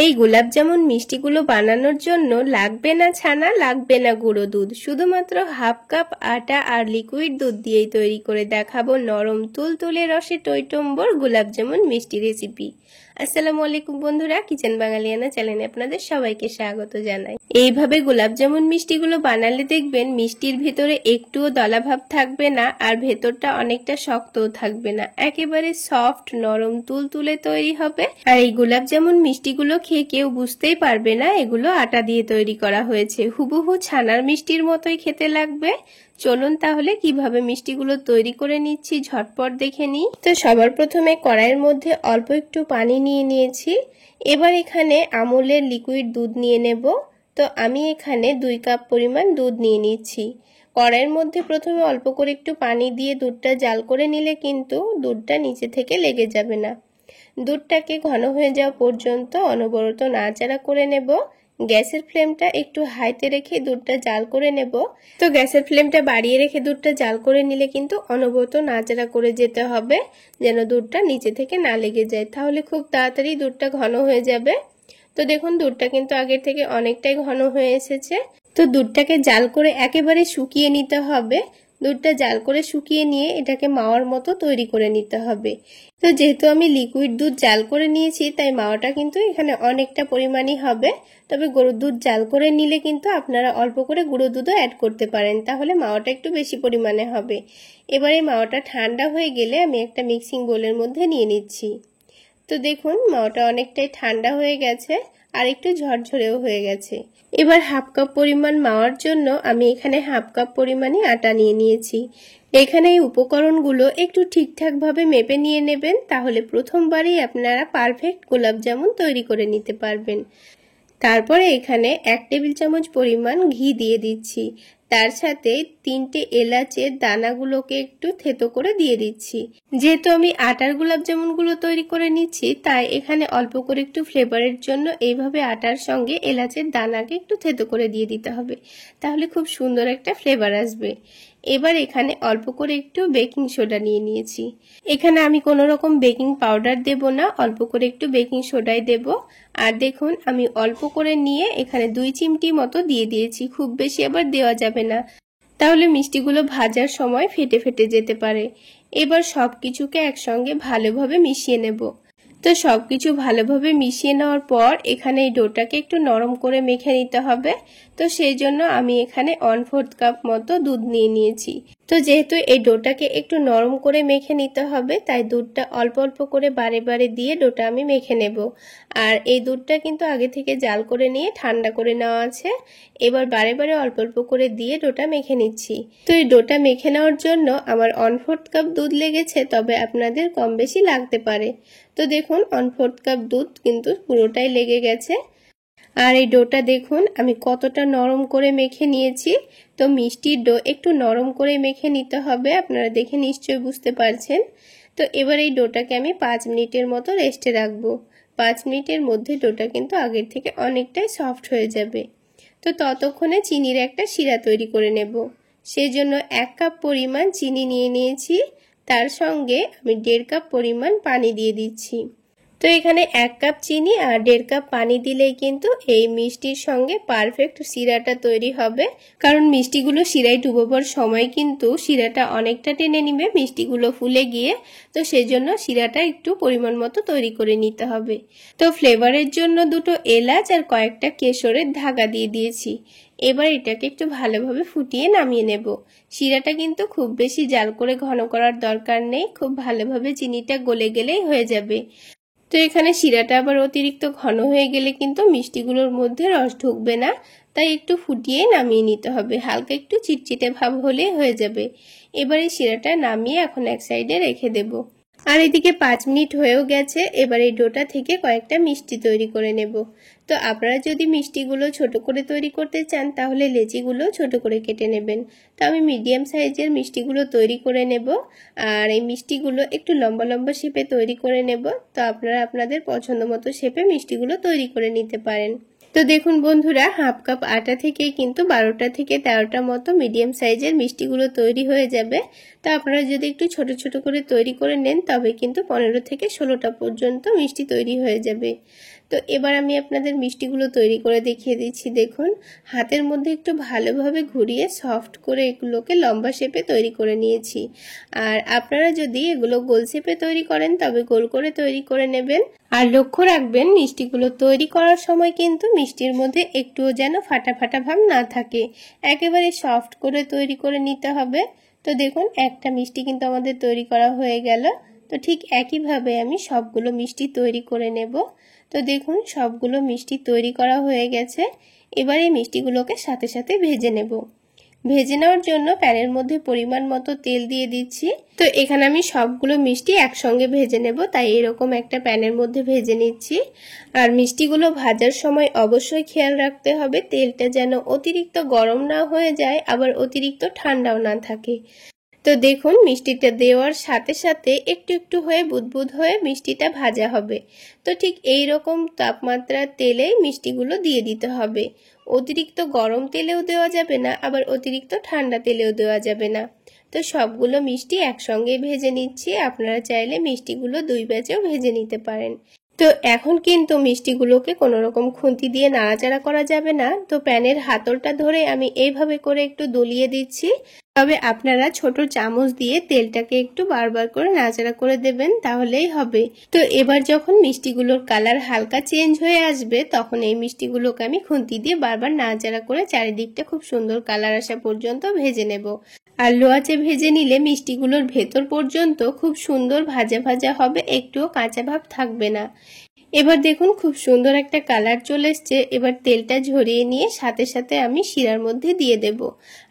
এই গোলাপজামুন মিষ্টিগুলো বানানোর জন্য লাগবে না ছানা, লাগবে না গুঁড়ো দুধ, শুধুমাত্র হাফ কাপ আটা আর লিকুইড দুধ দিয়েই তৈরি করে দেখাবো নরম তুলতুলে রসে টইটম্বর গোলাপজামুন মিষ্টি রেসিপি। আসসালামু আলাইকুম বন্ধুরা, কিচেন বাঙালিয়ানা চ্যানেলে আপনাদের সবাইকে স্বাগত জানাই। এইভাবে গোলাপজামুন মিষ্টিগুলো বানালে দেখবেন মিষ্টির ভিতরে একটুও দলাভাব থাকবে না আর ভেতরটা অনেকটা শক্তও থাকবে না, একেবারে সফট নরম তুলতুলে তৈরি হবে। আর এই গোলাপজামুন মিষ্টিগুলো খেয়ে কেউ বুঝতেই পারবে না এগুলো আটা দিয়ে তৈরি করা হয়েছে, হুবহু ছানার মিষ্টির মতোই খেতে লাগবে। চলুন তাহলে কিভাবে মিষ্টিগুলো তৈরি করে নিচ্ছি ঝটপট দেখে নিই। তো সবার প্রথমে কড়াইয়ের মধ্যে অল্প একটু পানি নিয়ে নিয়েছি। এবার এখানে আমুলের লিকুইড দুধ নিয়ে নেব। তো আমি এখানে 2 কাপ পরিমাণ দুধ নিয়ে নিচ্ছি। কড়াইয়ের মধ্যে প্রথমে অল্প করে একটু পানি দিয়ে দুধটা জাল করে নিলে কিন্তু দুধটা নিচে থেকে লেগে যাবে না। দুধটাকে ঘন হয়ে যাওয়া পর্যন্ত অনবরত নাড়াচাড়া করে নেব। গ্যাসের ফ্লেমটা একটু হাইতে রেখে দুধটা জাল করে নেব। তো গ্যাসের ফ্লেমটা বাড়িয়ে রেখে দুধটা জাল করে নিলে কিন্তু অনবরত নাড়াচাড়া করে যেতে হবে, যেন দুধটা নিচে থেকে না লেগে যায়, তাহলে খুব তাড়াতাড়ি দুধটা ঘন হয়ে যাবে। তো দেখুন দুধটা কিন্তু আগের থেকে অনেকটাই ঘন হয়ে এসেছে। তো দুধটাকে জাল করে একেবারে শুকিয়ে নিতে হবে। দুধটা জাল করে শুকিয়ে নিয়ে এটাকে মাওয়ার মতো তৈরি করে নিতে হবে। তো যেহেতু আমি লিকুইড দুধ জাল করে নিয়েছি তাই মাওয়াটা কিন্তু এখানে অনেকটা পরিমাণই হবে। তবে গরুর দুধ জাল করে নিলে কিন্তু আপনারা অল্প করে গুঁড়ো দুধও অ্যাড করতে পারেন, তাহলে মাওয়াটা একটু বেশি পরিমাণে হবে। এবারে মাওয়াটা ঠান্ডা হয়ে গেলে আমি একটা মিক্সিং বোলের মধ্যে নিয়ে নিচ্ছি। তো দেখুন মাওয়াটা অনেকটাই ঠান্ডা হয়ে গেছে আর একটু ঝরঝরেও হয়ে গেছে। এবার হাফ কাপ পরিমাণ মাওয়ার জন্য আমি এখানে হাফ কাপ পরিমাণে আটা নিয়ে নিয়েছি। এখানে এই উপকরণগুলো একটু ঠিকঠাকভাবে মেপে নিয়ে নেবেন, তাহলে প্রথমবারই আপনারা পারফেক্ট গোলাপজামুন তৈরি করে নিতে পারবেন। তারপরে এখানে 1 টেবিল চামচ পরিমাণ ঘি দিয়ে দিচ্ছি। তার সাথে 3টে এলাচের দানাগুলোকে একটু থেতো করে দিয়ে দিচ্ছি। যেহেতু আমি আটার গোলাপজামুনগুলো তৈরি করে নিচ্ছি তাই এখানে অল্প করে একটু ফ্লেভারের জন্য এইভাবে আটার সঙ্গে এলাচের দানাকে একটু থেতো করে দিয়ে দিতে হবে, তাহলে খুব সুন্দর একটা ফ্লেভার আসবে। এবার এখানে অল্প করে একটু বেকিং সোডা নিয়ে নিয়েছি। এখানে আমি কোনো রকম বেকিং পাউডার দেব না, অল্প করে একটু বেকিং সোডাই দেব। আর দেখুন আমি অল্প করে নিয়ে এখানে 2 চিমটি মতো দিয়ে দিয়েছি, খুব বেশি আবার দেওয়া যাবে না, তাহলে মিষ্টিগুলো ভাজার সময় ফেটে ফেটে যেতে পারে। এবার সবকিছুকে একসঙ্গে ভালোভাবে মিশিয়ে নেব। তো সবকিছু ভালোভাবে মিশিয়ে নেওয়ার পর এখানে এই ডোটাকে একটু নরম করে মেখে নিতে হবে। তো সেই জন্য আমি এখানে 1/4 কাপ মতো দুধ নিয়ে নিয়েছি। তো যেহেতু এই ডোটাকে একটু নরম করে মেখে নিতে হবে তাই দুধটা অল্প অল্প করে বারে বারে দিয়ে ডোটা আমি মেখে নেব। আর এই দুধটা কিন্তু আগে থেকে জাল করে নিয়ে ঠান্ডা করে নেওয়া আছে। এবার বারে বারে অল্প অল্প করে দিয়ে ডোটা মেখে নিচ্ছি। তো এই ডোটা মেখে নেওয়ার জন্য আমার 1/4 কাপ দুধ লেগেছে, তবে আপনাদের কম বেশি লাগতে পারে। তো দেখুন 1/4 কাপ দুধ কিন্তু পুরোটাই লেগে গেছে। আর এই ডোটা দেখুন আমি কতটা নরম করে মেখে নিয়েছি। তো মিষ্টির ডো একটু নরম করে মেখে নিতে হবে, আপনারা দেখে নিশ্চয়ই বুঝতে পারছেন। তো এবার এই ডোটাকে আমি 5 মিনিটের মতো রেস্টে রাখবো। 5 মিনিটের মধ্যে ডোটা কিন্তু আগের থেকে অনেকটাই সফট হয়ে যাবে। তো ততক্ষণে চিনির একটা শিরা তৈরি করে নেব। সেই জন্য 1 কাপ পরিমাণ চিনি নিয়ে নিয়েছি। তার সঙ্গে আমি 1.5 কাপ পরিমাণ পানি দিয়ে দিচ্ছি। তো এখানে 1 কাপ চিনি আর 1.5 কাপ পানি দিলেই কিন্তু এই মিষ্টির সঙ্গে পারফেক্ট শিরাটা তৈরি হবে। কারণ মিষ্টিগুলো শিরায় ডুবোবার সময় কিন্তু শিরাটা অনেকটা টেনে নিবে মিষ্টিগুলো ফুলে গিয়ে। তো সেজন্য শিরাটা একটু পরিমাণ মতো তৈরি করে নিতে হবে। তো ফ্লেভারের জন্য 2টো এলাচ আর কয়েকটা কেশরের ধাগা দিয়ে দিয়েছি। এবার এটাকে একটু ভালোভাবে ফুটিয়ে নামিয়ে নেব। শিরাটা কিন্তু খুব বেশি জাল করে ঘন করার দরকার নেই, খুব ভালোভাবে চিনিটা গলে গেলেই হয়ে যাবে। তো এখানে শিরাটা আবার অতিরিক্ত ঘন হয়ে গেলে কিন্তু মিষ্টিগুলোর মধ্যে রস ঢুকবে না, তাই একটু ফুটিয়ে নামিয়ে নিতে হবে, হালকা একটু চিটচিটে ভাব হলে হয়ে যাবে। এবারে শিরাটা নামিয়ে এখন এক সাইডে রেখে দেব। আর এদিকে 5 মিনিট হয়েও গেছে। এবার এই ডোটা থেকে কয়েকটা মিষ্টি তৈরি করে নেব। তো আপনারা যদি মিষ্টিগুলো ছোট করে তৈরি করতে চান তাহলে লেচিগুলো ছোট করে কেটে নেবেন। তো আমি মিডিয়াম সাইজের মিষ্টিগুলো তৈরি করে নেব। আর এই মিষ্টিগুলো একটু লম্বা লম্বা শেপে তৈরি করে নেব। তো আপনারা আপনাদের পছন্দ মতো শেপে মিষ্টিগুলো তৈরি করে নিতে পারেন। তো দেখুন বন্ধুরা, হাফ কাপ আটা থেকে কিন্তু 12টা থেকে 13টা মতো মিডিয়াম সাইজের মিষ্টিগুলো তৈরি হয়ে যাবে। তো আপনারা যদি একটু ছোট ছোট করে তৈরি করে নেন তবে কিন্তু 15 থেকে 16টা পর্যন্ত মিষ্টি তৈরি হয়ে যাবে। তো এবার আমি আপনাদের মিষ্টিগুলো তৈরি করে দেখিয়ে দিচ্ছি। দেখুন, হাতের মধ্যে একটু ভালোভাবে ঘুরিয়ে সফট করে এগুলোকে লম্বা শেপে তৈরি করে নিয়েছি। আর আপনারা যদি এগুলো গোল শেপে তৈরি করেন তবে গোল করে তৈরি করে নেবেন। আর লক্ষ্য রাখবেন মিষ্টিগুলো তৈরি করার সময় কিন্তু মিষ্টির মধ্যে একটুও যেন ফাটা ফাটা ভাব না থাকে, একেবারে সফট করে তৈরি করে নিতে হবে। তো দেখুন, একটা মিষ্টি কিন্তু আমাদের তৈরি করা হয়ে গেল। তো ঠিক একইভাবে আমি সবগুলো মিষ্টি তৈরি করে নেব। তো দেখুন, সবগুলো মিষ্টি তৈরি করা হয়ে গেছে। এবার এই মিষ্টিগুলোকে সাথে সাথে ভেজে নেব। ভেজে নেওয়ার জন্য প্যানের মধ্যে পরিমাণ মতো তেল দিয়ে দিচ্ছি। তো এখানে আমি সবগুলো মিষ্টি একসঙ্গে ভেজে নেব, তাই এরকম একটা প্যানের মধ্যে ভেজে নিচ্ছি। আর মিষ্টিগুলো ভাজার সময় অবশ্যই খেয়াল রাখতে হবে তেলটা যেন অতিরিক্ত গরম না হয়ে যায়, আবার অতিরিক্ত ঠান্ডাও না থাকে। তো দেখুন, মিষ্টিটা দেওয়ার সাথে সাথে একটু একটু হয়ে বুদবুদ হয়ে মিষ্টিটা ভাজা হবে। তো ঠিক এই রকম তাপমাত্রার তেলেই মিষ্টিগুলো দিয়ে দিতে হবে। অতিরিক্ত গরম তেলেও দেওয়া যাবে না, আবার অতিরিক্ত ঠান্ডা তেলেও দেওয়া যাবে না। তো সবগুলো মিষ্টি একসঙ্গে ভেজে নিচ্ছি। আপনারা চাইলে মিষ্টিগুলো দুই ব্যাচেও ভেজে নিতে পারেন। তো এখন কিন্তু মিষ্টিগুলোকে কোনো রকম খুন্তি দিয়ে নাড়াচাড়া করা যাবে না। তো প্যানের হাতলটা ধরে আমি এইভাবে করে একটু দুলিয়ে দিচ্ছি। তবে আপনারা ছোট চামচ দিয়ে তেলটাকে একটু বারবার করে নাড়াচাড়া করে দেবেন, তাহলেই হবে। তো এবার যখন মিষ্টিগুলোর কালার হালকা চেঞ্জ হয়ে আসবে, তখন এই মিষ্টিগুলোকে আমি খুন্তি দিয়ে বারবার নাড়াচাড়া করে চারিদিকটা খুব সুন্দর কালার আসা পর্যন্ত ভেজে নেব। আর লো আঁচে ভেজে নিলে মিষ্টিগুলোর ভেতর পর্যন্ত খুব সুন্দর ভাজা ভাজা হবে, একটুও কাঁচা ভাব থাকবে না। এবার দেখুন, খুব সুন্দর একটা কালার চলে এসছে। এবার তেলটা ঝরিয়ে নিয়ে সাথে সাথে আমি শিরার মধ্যে দিয়ে দেব।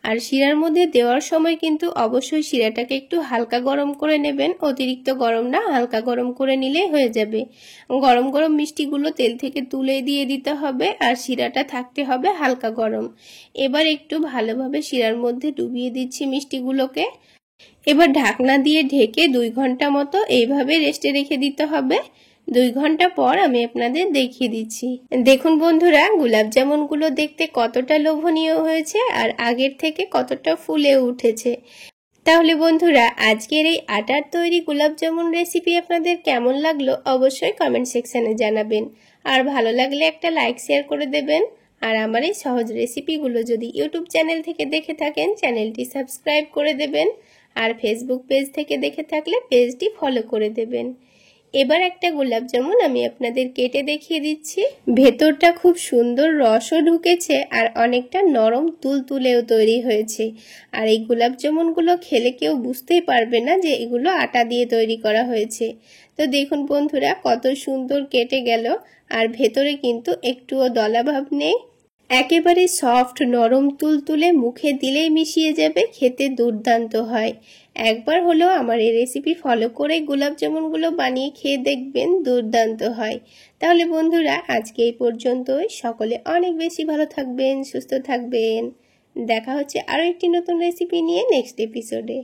আর শিরার মধ্যে দেওয়ার সময় কিন্তু অবশ্যই শিরাটাকে একটু হালকা গরম করে নেবেন, অতিরিক্ত গরম না, হালকা গরম করে নিলেই হয়ে যাবে। গরম গরম মিষ্টিগুলো তেল থেকে তুলে দিয়ে দিতে হবে, আর শিরাটা থাকতে হবে হালকা গরম। এবার একটু ভালোভাবে শিরার মধ্যে ডুবিয়ে দিচ্ছি মিষ্টিগুলোকে। এবার ঢাকনা দিয়ে ঢেকে 2 ঘন্টা মতো এইভাবে রেস্টে রেখে দিতে হবে। 2 ঘন্টা পর আমি আপনাদের দেখিয়ে দিচ্ছি। দেখুন বন্ধুরা, গোলাপ জামুনগুলো দেখতে কতটা লোভনীয় হয়েছে আর আগের থেকে কতটা ফুলে উঠেছে। তাহলে বন্ধুরা, আজকের এই আটার তৈরি গোলাপ জামুন রেসিপি আপনাদের কেমন লাগলো অবশ্যই কমেন্ট সেকশনে জানাবেন। আর ভালো লাগলে একটা লাইক শেয়ার করে দেবেন। আর আমার এই সহজ রেসিপিগুলো যদি ইউটিউব চ্যানেল থেকে দেখে থাকেন, চ্যানেলটি সাবস্ক্রাইব করে দেবেন। আর ফেসবুক পেজ থেকে দেখে থাকলে পেজটি ফলো করে দেবেন। এবার একটা গোলাপ জামুন আমি আপনাদের কেটে দেখিয়ে দিচ্ছি। ভেতরটা খুব সুন্দর রসও ঢুকেছে আর অনেকটা নরম তুলতুলেও তৈরি হয়েছে। আর এই গোলাপ জামুনগুলো খেলে কেউ বুঝতেই পারবে না যে এগুলো আটা দিয়ে তৈরি করা হয়েছে। তো দেখুন বন্ধুরা, কত সুন্দর কেটে গেল, আর ভেতরে কিন্তু একটুও দলাভাব নেই। একেবারে সফট নরম তুলতুলে, মুখে দিলেই মিশিয়ে যাবে, খেতে দুর্দান্ত হয়। একবার হলেও আমার এই রেসিপি ফলো করে গোলাপ জামুনগুলো বানিয়ে খেয়ে দেখবেন, দুর্দান্ত হয়। তাহলে বন্ধুরা, আজকে এই পর্যন্তই। সকলে অনেক বেশি ভালো থাকবেন, সুস্থ থাকবেন। দেখা হচ্ছে আরও একটি নতুন রেসিপি নিয়ে নেক্সট এপিসোডে।